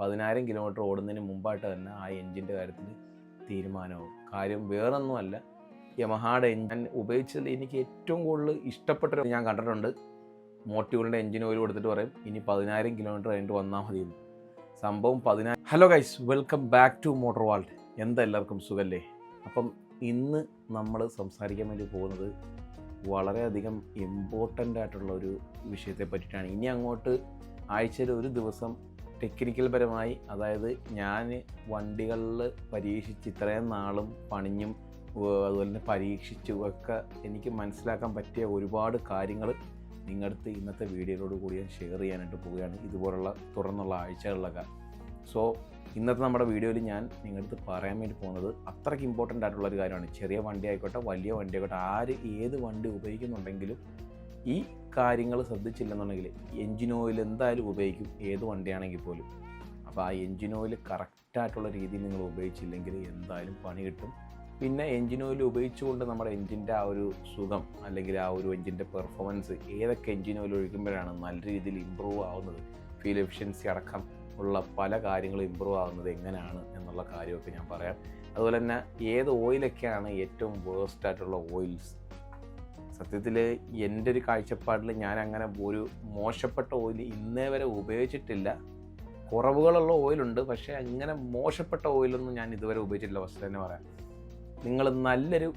10,000 kilometre ഓടുന്നതിന് മുമ്പായിട്ട് തന്നെ ആ എൻജിൻ്റെ കാര്യത്തിൽ തീരുമാനമാവും. കാര്യം വേറൊന്നുമല്ല, യമഹായുടെ എൻജിൻ ഉപയോഗിച്ചതിൽ എനിക്ക് ഏറ്റവും കൂടുതൽ ഇഷ്ടപ്പെട്ട ഞാൻ കണ്ടിട്ടുണ്ട്. മോട്ടീവുകളുടെ എൻജിൻ ഓയിൽ കൊടുത്തിട്ട് പറയും ഇനി 10,000 കിലോമീറ്റർ കഴിഞ്ഞിട്ട് വന്നാൽ മതി എന്ന്. സംഭവം 10,000. Hello guys, welcome back to Motor World. എന്താ എല്ലാവർക്കും സുഖല്ലേ? അപ്പം ഇന്ന് നമ്മൾ സംസാരിക്കാൻ വേണ്ടി പോകുന്നത് വളരെയധികം ഇമ്പോർട്ടൻ്റ് ആയിട്ടുള്ള ഒരു വിഷയത്തെ പറ്റിയിട്ടാണ്. ഇനി അങ്ങോട്ട് ആഴ്ചയിൽ ഒരു ദിവസം ടെക്നിക്കൽ പരമായി, അതായത് ഞാൻ വണ്ടികളിൽ പരീക്ഷിച്ച് ഇത്രയും നാളും പണിഞ്ഞും അതുപോലെ തന്നെ പരീക്ഷിച്ചും ഒക്കെ എനിക്ക് മനസ്സിലാക്കാൻ പറ്റിയ ഒരുപാട് കാര്യങ്ങൾ നിങ്ങളടുത്ത് ഇന്നത്തെ വീഡിയോയിലോട് കൂടി ഞാൻ ഷെയർ ചെയ്യാനായിട്ട് പോവുകയാണ്, ഇതുപോലുള്ള തുറന്നുള്ള ആഴ്ചകളിലൊക്കെ. സോ ഇന്നത്തെ നമ്മുടെ വീഡിയോയിൽ ഞാൻ നിങ്ങളടുത്ത് പറയാൻ വേണ്ടി പോകുന്നത് അത്രയ്ക്ക് ഇമ്പോർട്ടൻ്റ് ആയിട്ടുള്ളൊരു കാര്യമാണ്. ചെറിയ വണ്ടി ആയിക്കോട്ടെ, വലിയ വണ്ടി ആയിക്കോട്ടെ, ഏത് വണ്ടി ഉപയോഗിക്കുന്നുണ്ടെങ്കിലും ഈ കാര്യങ്ങൾ ശ്രദ്ധിച്ചില്ലെന്നുണ്ടെങ്കിൽ എൻജിൻ ഓയിൽ എന്തായാലും ഉപയോഗിക്കും, ഏത് വണ്ടിയാണെങ്കിൽ പോലും. അപ്പോൾ ആ എൻജിൻ ഓയിൽ കറക്റ്റായിട്ടുള്ള രീതിയിൽ നിങ്ങൾ ഉപയോഗിച്ചില്ലെങ്കിൽ എന്തായാലും പണി കിട്ടും. പിന്നെ എൻജിൻ ഓയിൽ ഉപയോഗിച്ചുകൊണ്ട് നമ്മുടെ എൻജിൻ്റെ ആ ഒരു സുഖം അല്ലെങ്കിൽ ആ ഒരു എൻജിൻ്റെ പെർഫോമൻസ് ഏതൊക്കെ എൻജിൻ ഓയിൽ ഒഴിക്കുമ്പോഴാണ് നല്ല രീതിയിൽ ഇമ്പ്രൂവ് ആവുന്നത്, ഫ്യൂൽ എഫിഷ്യൻസി അടക്കം ഉള്ള പല കാര്യങ്ങളും ഇമ്പ്രൂവ് ആവുന്നത് എങ്ങനെയാണ് എന്നുള്ള കാര്യമൊക്കെ ഞാൻ പറയാം. അതുപോലെ തന്നെ ഏത് ഓയിലൊക്കെയാണ് ഏറ്റവും വേസ്റ്റ് ആയിട്ടുള്ള ഓയിൽസ്. സത്യത്തിൽ എൻ്റെ ഒരു കാഴ്ചപ്പാടിൽ ഞാൻ അങ്ങനെ ഒരു മോശപ്പെട്ട ഓയിൽ ഇന്നേ വരെ ഉപയോഗിച്ചിട്ടില്ല. കുറവുകളുള്ള ഓയിലുണ്ട്, പക്ഷേ അങ്ങനെ മോശപ്പെട്ട ഓയിലൊന്നും ഞാൻ ഇതുവരെ ഉപയോഗിച്ചിട്ടില്ല. ഫസ്റ്റ് തന്നെ പറയാം, നിങ്ങൾ നല്ലൊരു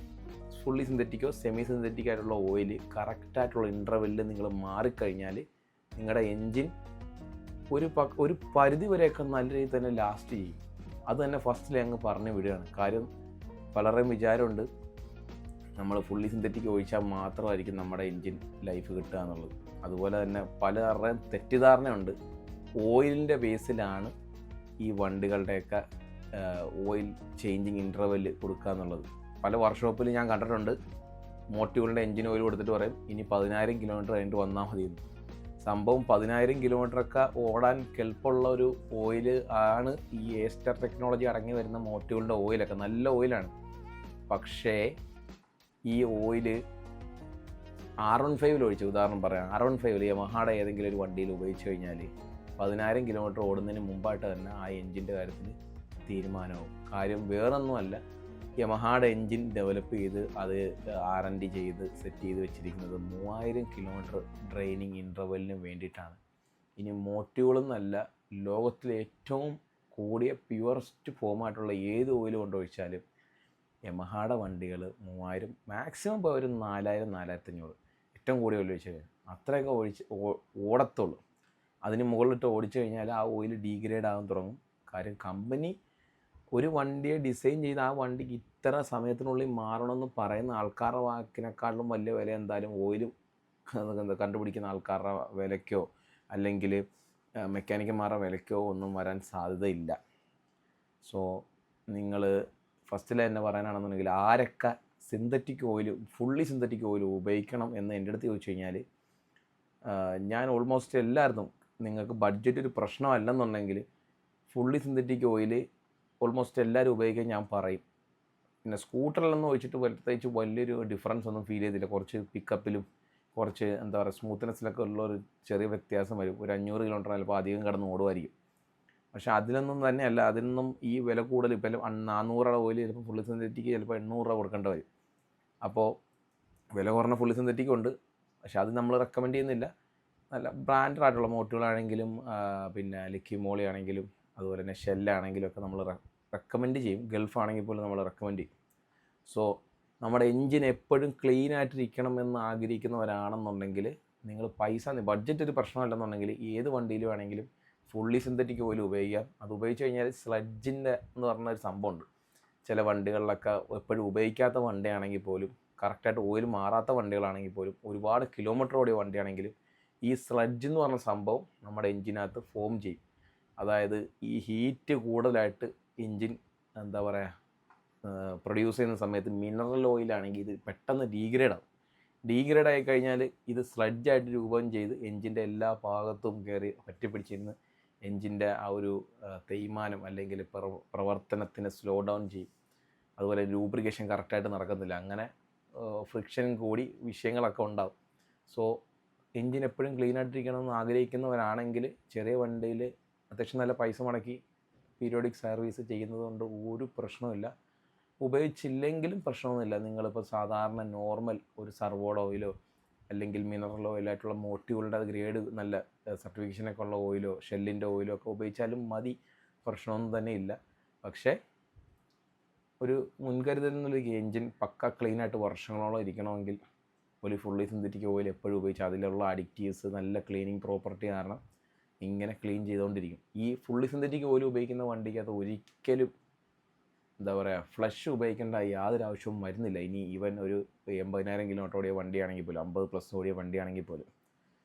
ഫുള്ളി സിന്തറ്റിക്കോ സെമി സിന്തറ്റിക് ആയിട്ടുള്ള ഓയിൽ കറക്റ്റായിട്ടുള്ള ഇൻ്റർവെല്ലിൽ നിങ്ങൾ മാറിക്കഴിഞ്ഞാൽ നിങ്ങളുടെ എൻജിൻ ഒരു പരിധി വരെയൊക്കെ നല്ല രീതിയിൽ തന്നെ ലാസ്റ്റ് ചെയ്യും. അത് തന്നെ ഫസ്റ്റിൽ അങ്ങ് പറഞ്ഞു വിടുകയാണ്. കാര്യം പലരുടെയും വിചാരമുണ്ട് നമ്മൾ ഫുള്ളി സിന്തറ്റിക് ഒഴിച്ചാൽ മാത്രമായിരിക്കും നമ്മുടെ എൻജിൻ ലൈഫ് കിട്ടുക എന്നുള്ളത്. അതുപോലെ തന്നെ പലരുടെയും തെറ്റിദ്ധാരണയുണ്ട് ഓയിലിൻ്റെ ബേസിലാണ് ഈ വണ്ടികളുടെയൊക്കെ ഓയിൽ ചേഞ്ചിങ് ഇൻ്റർവെല്ല് കൊടുക്കുക എന്നുള്ളത്. പല വർക്ക്ഷോപ്പിൽ ഞാൻ കണ്ടിട്ടുണ്ട്, മോട്ടീവുകളുടെ എൻജിൻ ഓയിൽ കൊടുത്തിട്ട് പറയും ഇനി 10,000 കിലോമീറ്റർ കഴിഞ്ഞിട്ട് വന്നാൽ മതി എന്ന്. സംഭവം 10,000 കിലോമീറ്ററൊക്കെ ഓടാൻ കെൽപ്പുള്ള ഒരു ഓയിൽ ആണ് ഈ ഏസ്റ്റർ ടെക്നോളജി അടങ്ങി വരുന്ന മോട്ടീവുകളുടെ ഓയിലൊക്കെ. നല്ല ഓയിലാണ്. പക്ഷേ ഈ ഓയിൽ R15 ഒഴിച്ച് ഉദാഹരണം പറയാം, R15 യമഹായുടെ ഏതെങ്കിലും ഒരു വണ്ടിയിൽ ഉപയോഗിച്ച് കഴിഞ്ഞാൽ 10,000 കിലോമീറ്റർ ഓടുന്നതിന് മുമ്പായിട്ട് തന്നെ ആ എൻജിൻ്റെ കാര്യത്തിൽ തീരുമാനമാവും. കാര്യം വേറൊന്നുമല്ല, യമഹായുടെ എൻജിൻ ഡെവലപ്പ് ചെയ്ത് അത് R&D ചെയ്ത് സെറ്റ് ചെയ്ത് വെച്ചിരിക്കുന്നത് 3000 കിലോമീറ്റർ ഡ്രെയിനിങ് ഇൻ്റർവെല്ലിന് വേണ്ടിയിട്ടാണ്. ഇനി മോട്ടീവുകളെന്നല്ല, ലോകത്തിലെ ഏറ്റവും കൂടിയ പ്യുവറസ്റ്റ് ഫോമായിട്ടുള്ള ഏത് ഓയിൽ കൊണ്ടൊഴിച്ചാലും യമഹായുടെ വണ്ടികൾ 3000, മാക്സിമം ഇപ്പോൾ ഒരു 4000, 4500 ഏറ്റവും കൂടിയ ഓയിൽ ഒഴിച്ച് അത്രയൊക്കെ ഓടത്തുള്ളൂ. അതിന് മുകളിലിട്ട് ഓടിച്ചു കഴിഞ്ഞാൽ ആ ഓയിൽ ഡീഗ്രേഡ് ആകാൻ തുടങ്ങും. കാര്യം കമ്പനി ഒരു വണ്ടിയെ ഡിസൈൻ ചെയ്ത് ആ വണ്ടിക്ക് ഇത്ര സമയത്തിനുള്ളിൽ മാറണമെന്ന് പറയുന്ന ആൾക്കാരുടെ വാക്കിനെക്കാളും വലിയ വില എന്തായാലും ഓയിലും കണ്ടുപിടിക്കുന്ന ആൾക്കാരുടെ വിലയ്ക്കോ അല്ലെങ്കിൽ മെക്കാനിക്കന്മാരുടെ വിലയ്ക്കോ ഒന്നും വരാൻ സാധ്യതയില്ല. സോ നിങ്ങൾ ഫസ്റ്റിൽ തന്നെ പറയാനാണെന്നുണ്ടെങ്കിൽ ആരൊക്കെ synthetic oil, fully synthetic oil ഉപയോഗിക്കണം എന്ന് എൻ്റെ അടുത്ത് ചോദിച്ചു കഴിഞ്ഞാൽ ഞാൻ ഓൾമോസ്റ്റ് എല്ലാവർക്കും, നിങ്ങൾക്ക് ബഡ്ജറ്റ് ഒരു പ്രശ്നമല്ലെന്നുണ്ടെങ്കിൽ ഫുള്ളി സിന്തറ്റിക് ഓയിൽ ഓൾമോസ്റ്റ് എല്ലാവരും ഉപയോഗിക്കാൻ ഞാൻ പറയും. പിന്നെ സ്കൂട്ടറിലൊന്നും ഒഴിച്ചിട്ട് പ്രത്യേകിച്ച് വലിയൊരു ഡിഫറൻസ് ഒന്നും ഫീൽ ചെയ്തില്ല. കുറച്ച് പിക്കപ്പിലും കുറച്ച് എന്താ പറയുക സ്മൂത്ത്നെസ്സിലൊക്കെ ഉള്ളൊരു ചെറിയ വ്യത്യാസം വരും. ഒരു 500 കിലോമീറ്റർ ചിലപ്പോൾ അധികം കിടന്ന് ഓടുമായിരിക്കും. പക്ഷേ അതിലൊന്നും തന്നെയല്ല, അതിനൊന്നും ഈ വില കൂടുതൽ ഇപ്പോൾ 400 ഓയിൽ ചിലപ്പോൾ ഫുള്ളി സിന്തറ്റിക്ക് ചിലപ്പോൾ 800 രൂപ കൊടുക്കേണ്ടി വരും. അപ്പോൾ വില കുറഞ്ഞ ഫുള്ളി സിന്തറ്റിക് ഉണ്ട്, പക്ഷേ അത് നമ്മൾ റെക്കമെൻഡ് ചെയ്യുന്നില്ല. നല്ല ബ്രാൻഡഡ് ആയിട്ടുള്ള മോട്ടീവുകളാണെങ്കിലും പിന്നെ ലിക്കിമോളി ആണെങ്കിലും അതുപോലെ തന്നെ ഷെല്ലാണെങ്കിലും ഒക്കെ നമ്മൾ റെക്കമെൻഡ് ചെയ്യും. ഗൾഫ് ആണെങ്കിൽ പോലും നമ്മൾ റെക്കമെൻഡ് ചെയ്യും. സോ നമ്മുടെ എൻജിൻ എപ്പോഴും ക്ലീൻ ആയിട്ടിരിക്കണം എന്ന് ആഗ്രഹിക്കുന്നവരാണെന്നുണ്ടെങ്കിൽ നിങ്ങൾ ബഡ്ജറ്റ് ഒരു പ്രശ്നമല്ലെന്നുണ്ടെങ്കിൽ ഏത് വണ്ടിയിൽ വേണമെങ്കിലും ഫുള്ളി സിന്തറ്റിക് ഓയിൽ ഉപയോഗിക്കാം. അത് ഉപയോഗിച്ച് കഴിഞ്ഞാൽ സ്ലഡ്ജിൻ്റെ എന്ന് പറഞ്ഞൊരു സംഭവമുണ്ട്. ചില വണ്ടികളിലൊക്കെ എപ്പോഴും ഉപയോഗിക്കാത്ത വണ്ടിയാണെങ്കിൽ പോലും, കറക്റ്റായിട്ട് ഓയിൽ മാറാത്ത വണ്ടികളാണെങ്കിൽ പോലും, ഒരുപാട് കിലോമീറ്റർ ഓടിയ വണ്ടിയാണെങ്കിലും ഈ സ്ലഡ്ജ് എന്ന് പറഞ്ഞ സംഭവം നമ്മുടെ എൻജിനകത്ത് ഫോം ചെയ്യും. അതായത് ഈ ഹീറ്റ് കൂടുതലായിട്ട് എൻജിൻ എന്താ പറയുക പ്രൊഡ്യൂസ് ചെയ്യുന്ന സമയത്ത് മിനറൽ ഓയിലാണെങ്കിൽ ഇത് പെട്ടെന്ന് ഡീഗ്രേഡ് ആയി കഴിഞ്ഞാൽ ഇത് സ്ലഡ്ജായിട്ട് രൂപം ചെയ്ത് എൻജിൻ്റെ എല്ലാ ഭാഗത്തും കയറി പറ്റിപ്പിടിച്ചിരുന്ന് എൻജിൻ്റെ ആ ഒരു തേയ്മാനം അല്ലെങ്കിൽ പ്രവർത്തനത്തിന് സ്ലോ ഡൗൺ ചെയ്യും. അതുപോലെ ലൂബ്രിക്കേഷൻ കറക്റ്റായിട്ട് നടക്കുന്നില്ല, അങ്ങനെ ഫ്രിക്ഷൻ കൂടി വിഷയങ്ങളൊക്കെ ഉണ്ടാകും. സോ എൻജിൻ എപ്പോഴും ക്ലീൻ ആയിട്ടിരിക്കണമെന്ന് ആഗ്രഹിക്കുന്നവരാണെങ്കിൽ ചെറിയ വണ്ടിയിൽ അത്യാവശ്യം നല്ല പൈസ മുടക്കി പീരിയോഡിക് സർവീസ് ചെയ്യുന്നത് കൊണ്ട് ഒരു പ്രശ്നമില്ല. ഉപയോഗിച്ചില്ലെങ്കിലും പ്രശ്നമൊന്നുമില്ല. നിങ്ങളിപ്പോൾ സാധാരണ നോർമൽ ഒരു സർവോഡ് ഓയിലോ അല്ലെങ്കിൽ മിനറൽ ഓയിലായിട്ടുള്ള മോട്ടീവുകളുടെ ഗ്രേഡ് നല്ല സർട്ടിഫിക്കേഷനൊക്കെ ഉള്ള ഓയിലോ ഷെല്ലിൻ്റെ ഓയിലോ ഒക്കെ ഉപയോഗിച്ചാലും മതി, പ്രശ്നമൊന്നും തന്നെ ഇല്ല. പക്ഷേ ഒരു മുൻകരുതൽ എന്നുള്ള എൻജിൻ പക്ക ക്ലീനായിട്ട് വർഷങ്ങളോളം ഇരിക്കണമെങ്കിൽ ഒരു ഫുള്ളി സിന്തറ്റിക് ഓയിൽ എപ്പോഴും ഉപയോഗിച്ച് അതിലുള്ള അഡിക്റ്റീവ്സ് നല്ല ക്ലീനിങ് പ്രോപ്പർട്ടി കാരണം ഇങ്ങനെ ക്ലീൻ ചെയ്തുകൊണ്ടിരിക്കും. ഈ ഫുള്ളി സിന്തറ്റിക് ഓയിൽ ഉപയോഗിക്കുന്ന വണ്ടിക്കകത്ത് ഒരിക്കലും എന്താ പറയുക ഫ്ലഷ് ഉപയോഗിക്കേണ്ട യാതൊരു ആവശ്യവും വരുന്നില്ല. ഇനി ഈവൻ ഒരു 80,000 കിലോമീറ്റർ ഓടിയ വണ്ടിയാണെങ്കിൽ പോലും 50+ ഓടിയ വണ്ടിയാണെങ്കിൽ പോലും.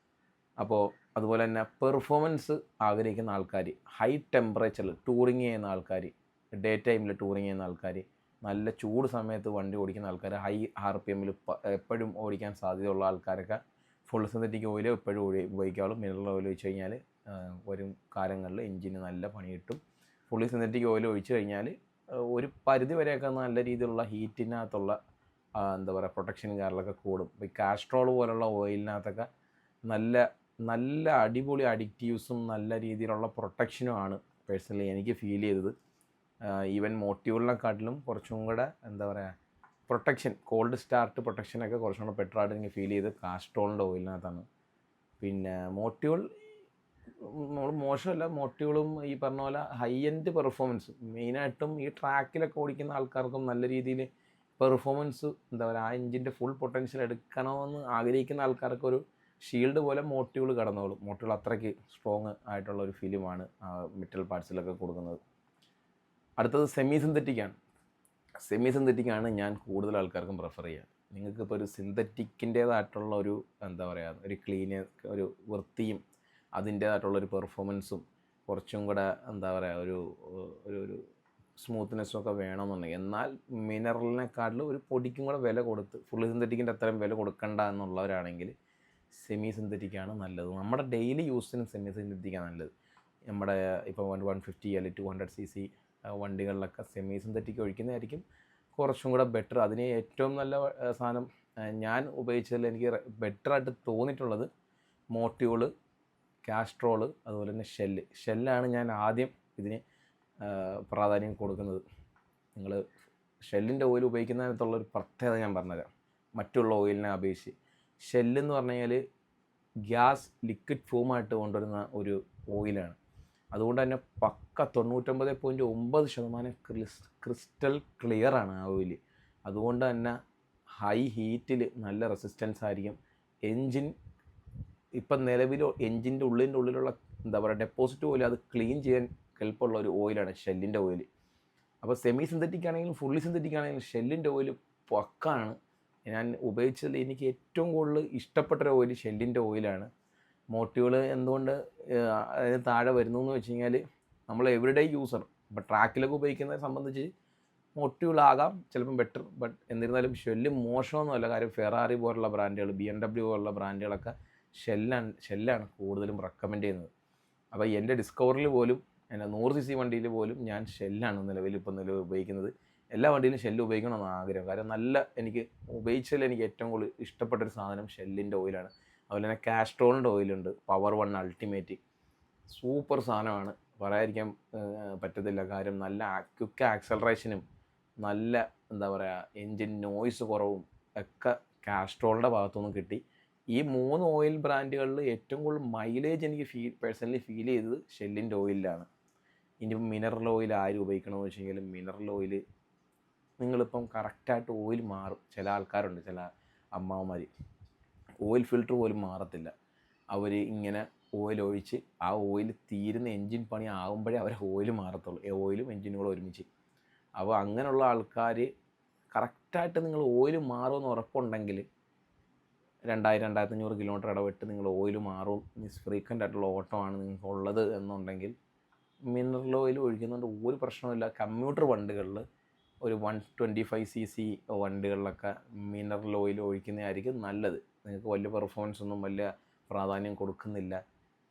അപ്പോൾ അതുപോലെ തന്നെ പെർഫോമൻസ് ആഗ്രഹിക്കുന്ന ആൾക്കാർ, ഹൈ ടെമ്പറേച്ചറിൽ ടൂറിങ് ചെയ്യുന്ന ആൾക്കാർ, ഡേ ടൈമിൽ ടൂറിങ് ചെയ്യുന്ന ആൾക്കാർ, നല്ല ചൂട് സമയത്ത് വണ്ടി ഓടിക്കുന്ന ആൾക്കാർ, ഹൈ RPM എപ്പോഴും ഓടിക്കാൻ സാധ്യതയുള്ള ആൾക്കാരൊക്കെ ഫുൾ സിന്തറ്റിക് ഓയിൽ എപ്പോഴും ഉപയോഗിക്കാവുള്ളൂ. മിനറൽ ഓയിൽ ഒഴിച്ച് കഴിഞ്ഞാൽ വരും കാലങ്ങളിൽ എഞ്ചിന് നല്ല പണി കിട്ടും. ഫുള്ളി സിന്തറ്റിക് ഓയിൽ ഒഴിച്ച് കഴിഞ്ഞാൽ ഒരു പരിധി വരെയൊക്കെ നല്ല രീതിയിലുള്ള ഹീറ്റിനകത്തുള്ള എന്താ പറയുക പ്രൊട്ടക്ഷൻ കാര്യങ്ങളൊക്കെ കൂടും. ഈ കാസ്ട്രോൾ പോലുള്ള ഓയിലിനകത്തൊക്കെ നല്ല നല്ല അടിപൊളി അഡിക്റ്റീവ്സും നല്ല രീതിയിലുള്ള പ്രൊട്ടക്ഷനുമാണ് പേഴ്സണലി എനിക്ക് ഫീൽ ചെയ്തത്. ഈവൻ മോട്ടീവുകളിനെക്കാട്ടിലും കുറച്ചും കൂടെ എന്താ പറയുക പ്രൊട്ടക്ഷൻ, കോൾഡ് സ്റ്റാർട്ട് പ്രൊട്ടക്ഷനൊക്കെ കുറച്ചും കൂടെ ബെറ്റർ ആയിട്ട് എനിക്ക് ഫീൽ ചെയ്ത് കാസ്ട്രോളിൻ്റെ ഓയിലിനകത്താണ്. പിന്നെ മോട്ടീവുകൾ നമ്മൾ മോശമല്ല, മോട്ടീവുകളും ഈ പറഞ്ഞ പോലെ ഹൈ എൻഡ് പെർഫോമൻസ് മെയിനായിട്ടും ഈ ട്രാക്കിലൊക്കെ ഓടിക്കുന്ന ആൾക്കാർക്കും നല്ല രീതിയിൽ പെർഫോമൻസ് എന്താ പറയുക ആ എഞ്ചിൻ്റെ ഫുൾ പൊട്ടൻഷ്യൽ എടുക്കണമെന്ന് ആഗ്രഹിക്കുന്ന ആൾക്കാർക്കൊരു ഷീൽഡ് പോലെ മോട്ടീവുകൾ കടന്നോളും. മോട്ടീവുകൾ അത്രയ്ക്ക് സ്ട്രോങ് ആയിട്ടുള്ള ഒരു ഫീലുമാണ് മെറ്റൽ പാർട്സിലൊക്കെ കൊടുക്കുന്നത്. അടുത്തത് സെമി സിന്തറ്റിക്കാണ്. സെമി സിന്തറ്റിക്കാണ് ഞാൻ കൂടുതൽ ആൾക്കാർക്കും പ്രിഫർ ചെയ്യുക. നിങ്ങൾക്കിപ്പോൾ ഒരു സിന്തറ്റിക്കിൻ്റേതായിട്ടുള്ള ഒരു എന്താ പറയുക ഒരു ഒരു വൃത്തിയും അതിൻ്റേതായിട്ടുള്ളൊരു പെർഫോമൻസും കുറച്ചും കൂടെ എന്താ പറയുക ഒരു ഒരു സ്മൂത്ത്നെസ്സും ഒക്കെ വേണമെന്നുണ്ടെങ്കിൽ, എന്നാൽ മിനറലിനെക്കാട്ടിലും ഒരു പൊടിക്കും കൂടെ വില കൊടുത്ത് ഫുള്ളി സിന്തറ്റിക്കിൻ്റെ അത്രയും വില കൊടുക്കണ്ട എന്നുള്ളവരാണെങ്കിൽ സെമി സിന്തറ്റിക്കാണ് നല്ലത്. നമ്മുടെ ഡെയിലി യൂസിന് സെമി സിന്തറ്റിക്കാണ് നല്ലത്. നമ്മുടെ ഇപ്പോൾ 150 അല്ലെങ്കിൽ 200cc വണ്ടികളിലൊക്കെ സെമി സിന്തറ്റിക് ഒഴിക്കുന്നതായിരിക്കും കുറച്ചും കൂടെ ബെറ്റർ. അതിന് ഏറ്റവും നല്ല സാധനം ഞാൻ ഉപയോഗിച്ചതിൽ എനിക്ക് ബെറ്ററായിട്ട് തോന്നിയിട്ടുള്ളത് മോട്ടീവുകൾ, കാസ്ട്രോള്, അതുപോലെ തന്നെ ഷെല്ലാണ് ഞാൻ ആദ്യം ഇതിന് പ്രാധാന്യം കൊടുക്കുന്നത്. നിങ്ങൾ ഷെല്ലിൻ്റെ ഓയിൽ ഉപയോഗിക്കുന്നതിനകത്തുള്ളൊരു പ്രത്യേകത ഞാൻ പറഞ്ഞുതരാം. മറ്റുള്ള ഓയിലിനെ അപേക്ഷിച്ച് ഷെല്ലെന്ന് പറഞ്ഞു കഴിഞ്ഞാൽ ഗ്യാസ് ലിക്വിഡ് ഫോമായിട്ട് കൊണ്ടുവരുന്ന ഒരു ഓയിലാണ്. അതുകൊണ്ട് തന്നെ പക്ക 99.9% ക്രിസ്റ്റൽ ക്ലിയറാണ് ആ ഓയിൽ. അതുകൊണ്ട് തന്നെ ഹൈ ഹീറ്റിൽ നല്ല റെസിസ്റ്റൻസ് ആയിരിക്കും. എൻജിൻ ഇപ്പം നിലവിൽ എൻജിൻ്റെ ഉള്ളിലുള്ള എന്താ പറയുക ഡെപ്പോസിറ്റ് ഓയിൽ അത് ക്ലീൻ ചെയ്യാൻ എളുപ്പമുള്ള ഒരു ഓയിലാണ് ഷെല്ലിൻ്റെ ഓയിൽ. അപ്പോൾ സെമി സിന്തറ്റിക് ആണെങ്കിലും ഫുള്ളി സിന്തറ്റിക് ആണെങ്കിലും ഷെല്ലിൻ്റെ ഓയിൽ പക്കാണ്. ഞാൻ ഉപയോഗിച്ചതിൽ എനിക്ക് ഏറ്റവും കൂടുതൽ ഇഷ്ടപ്പെട്ടൊരു ഓയിൽ ഷെല്ലിൻ്റെ ഓയിലാണ്. മോട്ടീവുകൾ എന്തുകൊണ്ട് അതിന് താഴെ വരുന്നു എന്ന് വെച്ച് കഴിഞ്ഞാൽ നമ്മൾ എവറിഡേ യൂസർ ഇപ്പോൾ ട്രാക്കിലൊക്കെ ഉപയോഗിക്കുന്നതിനെ സംബന്ധിച്ച് മോട്ടീവുകളാകാം ചിലപ്പം ബെറ്റർ, ബട്ട് എന്നിരുന്നാലും ഷെല്ല് മോശമൊന്നുമല്ല. കാര്യം ഫെറാറി പോലുള്ള ബ്രാൻഡുകൾ, BMW പോലുള്ള ബ്രാൻഡുകളൊക്കെ ഷെല്ലാണ് കൂടുതലും റെക്കമെൻഡ് ചെയ്യുന്നത്. അപ്പോൾ എൻ്റെ ഡിസ്കവറിൽ പോലും എൻ്റെ 100cc വണ്ടിയിൽ പോലും ഞാൻ ഷെല്ലാണ് നിലവിൽ ഉപയോഗിക്കുന്നത്. എല്ലാ വണ്ടിയിലും ഷെല്ല് ഉപയോഗിക്കണമെന്ന് ആഗ്രഹം. കാരണം എനിക്ക് ഉപയോഗിച്ചതിൽ എനിക്ക് ഏറ്റവും കൂടുതൽ ഇഷ്ടപ്പെട്ടൊരു സാധനം ഷെല്ലിൻ്റെ ഓയിലാണ്. അതുപോലെ തന്നെ കാസ്ട്രോളിൻ്റെ ഓയിലുണ്ട്, പവർ 1 അൾട്ടിമേറ്റ്, സൂപ്പർ സാധനമാണ്, പറയാതിരിക്കാൻ പറ്റത്തില്ല. കാര്യം നല്ല ക്വിക്ക് ആക്സലറേഷനും നല്ല എന്താ പറയുക എൻജിൻ നോയ്സ് കുറവും ഒക്കെ കാസ്ട്രോളിൻ്റെ ഭാഗത്തുനിന്ന് കിട്ടി. ഈ 3 ഓയിൽ ബ്രാൻഡുകളിൽ ഏറ്റവും കൂടുതൽ മൈലേജ് എനിക്ക് പേഴ്സണലി ഫീൽ ചെയ്തത് ഷെല്ലിൻ്റെ ഓയിലാണ്. ഇനി മിനറൽ ഓയിൽ ആരും ഉപയോഗിക്കണമെന്ന് വെച്ച് കഴിഞ്ഞാൽ മിനറൽ ഓയിൽ നിങ്ങളിപ്പം കറക്റ്റായിട്ട് ഓയിൽ മാറും. ചില ആൾക്കാരുണ്ട്, ചില അമ്മാവന്മാർ ഓയിൽ ഫിൽറ്റർ പോലും മാറത്തില്ല. അവർ ഇങ്ങനെ ഓയിൽ ഒഴിച്ച് ആ ഓയിൽ തീരുന്ന എൻജിൻ പണി ആകുമ്പോഴേ അവർ ഓയിൽ മാറത്തുള്ളൂ, ഓയിലും എൻജിനും കൂടെ ഒരുമിച്ച്. അപ്പോൾ അങ്ങനെയുള്ള ആൾക്കാർ കറക്റ്റായിട്ട് നിങ്ങൾ ഓയിൽ മാറുമെന്ന് ഉറപ്പുണ്ടെങ്കിൽ 2000-2500 കിലോമീറ്റർ ഇടവിട്ട് നിങ്ങൾ ഓയിൽ മാറും, ഫ്രീക്വൻ്റ് ആയിട്ടുള്ള ഓട്ടമാണ് നിങ്ങൾക്കുള്ളത് എന്നുണ്ടെങ്കിൽ മിനറൽ ഓയിൽ ഒഴിക്കുന്നതുകൊണ്ട് ഒരു പ്രശ്നമില്ല. കമ്മ്യൂട്ടർ വണ്ടികളിൽ ഒരു 125cc വണ്ടികളിലൊക്കെ മിനറൽ ഓയിൽ ഒഴിക്കുന്നതായിരിക്കും നല്ലത്. നിങ്ങൾക്ക് വലിയ പെർഫോമൻസ് ഒന്നും വലിയ പ്രാധാന്യം കൊടുക്കുന്നില്ല.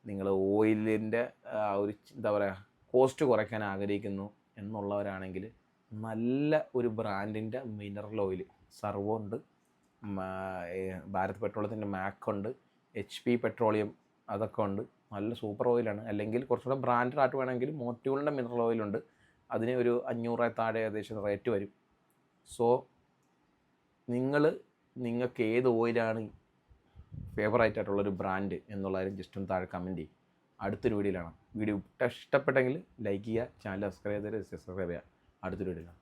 നിങ്ങൾ ഓയിലിൻ്റെ ഒരു എന്താ പറയുക കോസ്റ്റ് കുറയ്ക്കാൻ ആഗ്രഹിക്കുന്നു എന്നുള്ളവരാണെങ്കിൽ നല്ല ഒരു ബ്രാൻഡിൻ്റെ മിനറൽ ഓയിൽ സർവോ ഉണ്ട്, ഭാരത് പെട്രോളിയത്തിൻ്റെ മാക്കുണ്ട്, HP പെട്രോളിയം അതൊക്കെ ഉണ്ട്. നല്ല സൂപ്പർ ഓയിലാണ്. അല്ലെങ്കിൽ കുറച്ചുകൂടെ ബ്രാൻഡഡ് ആയിട്ട് വേണമെങ്കിൽ മോട്യൂളിൻ്റെ മിനറൽ ഓയിലുണ്ട്, അതിന് ഒരു 500 താഴെ ഏകദേശം റേറ്റ് വരും. സോ നിങ്ങൾക്ക് ഏത് ഓയിലാണ് ഫേവറേറ്റ് ആയിട്ടുള്ളൊരു ബ്രാൻഡ് എന്നുള്ളതായാലും ജസ്റ്റ് ഒന്ന് താഴെ കമൻറ്റ് ചെയ്യും. അടുത്തൊരു വീഡിയോയിലാണ്. വീഡിയോ ഇഷ്ടപ്പെട്ടെങ്കിൽ ലൈക്ക് ചെയ്യുക, ചാനൽ സബ്സ്ക്രൈബ് ചെയ്യുക. അടുത്തൊരു വീഡിയോയിലാണ്.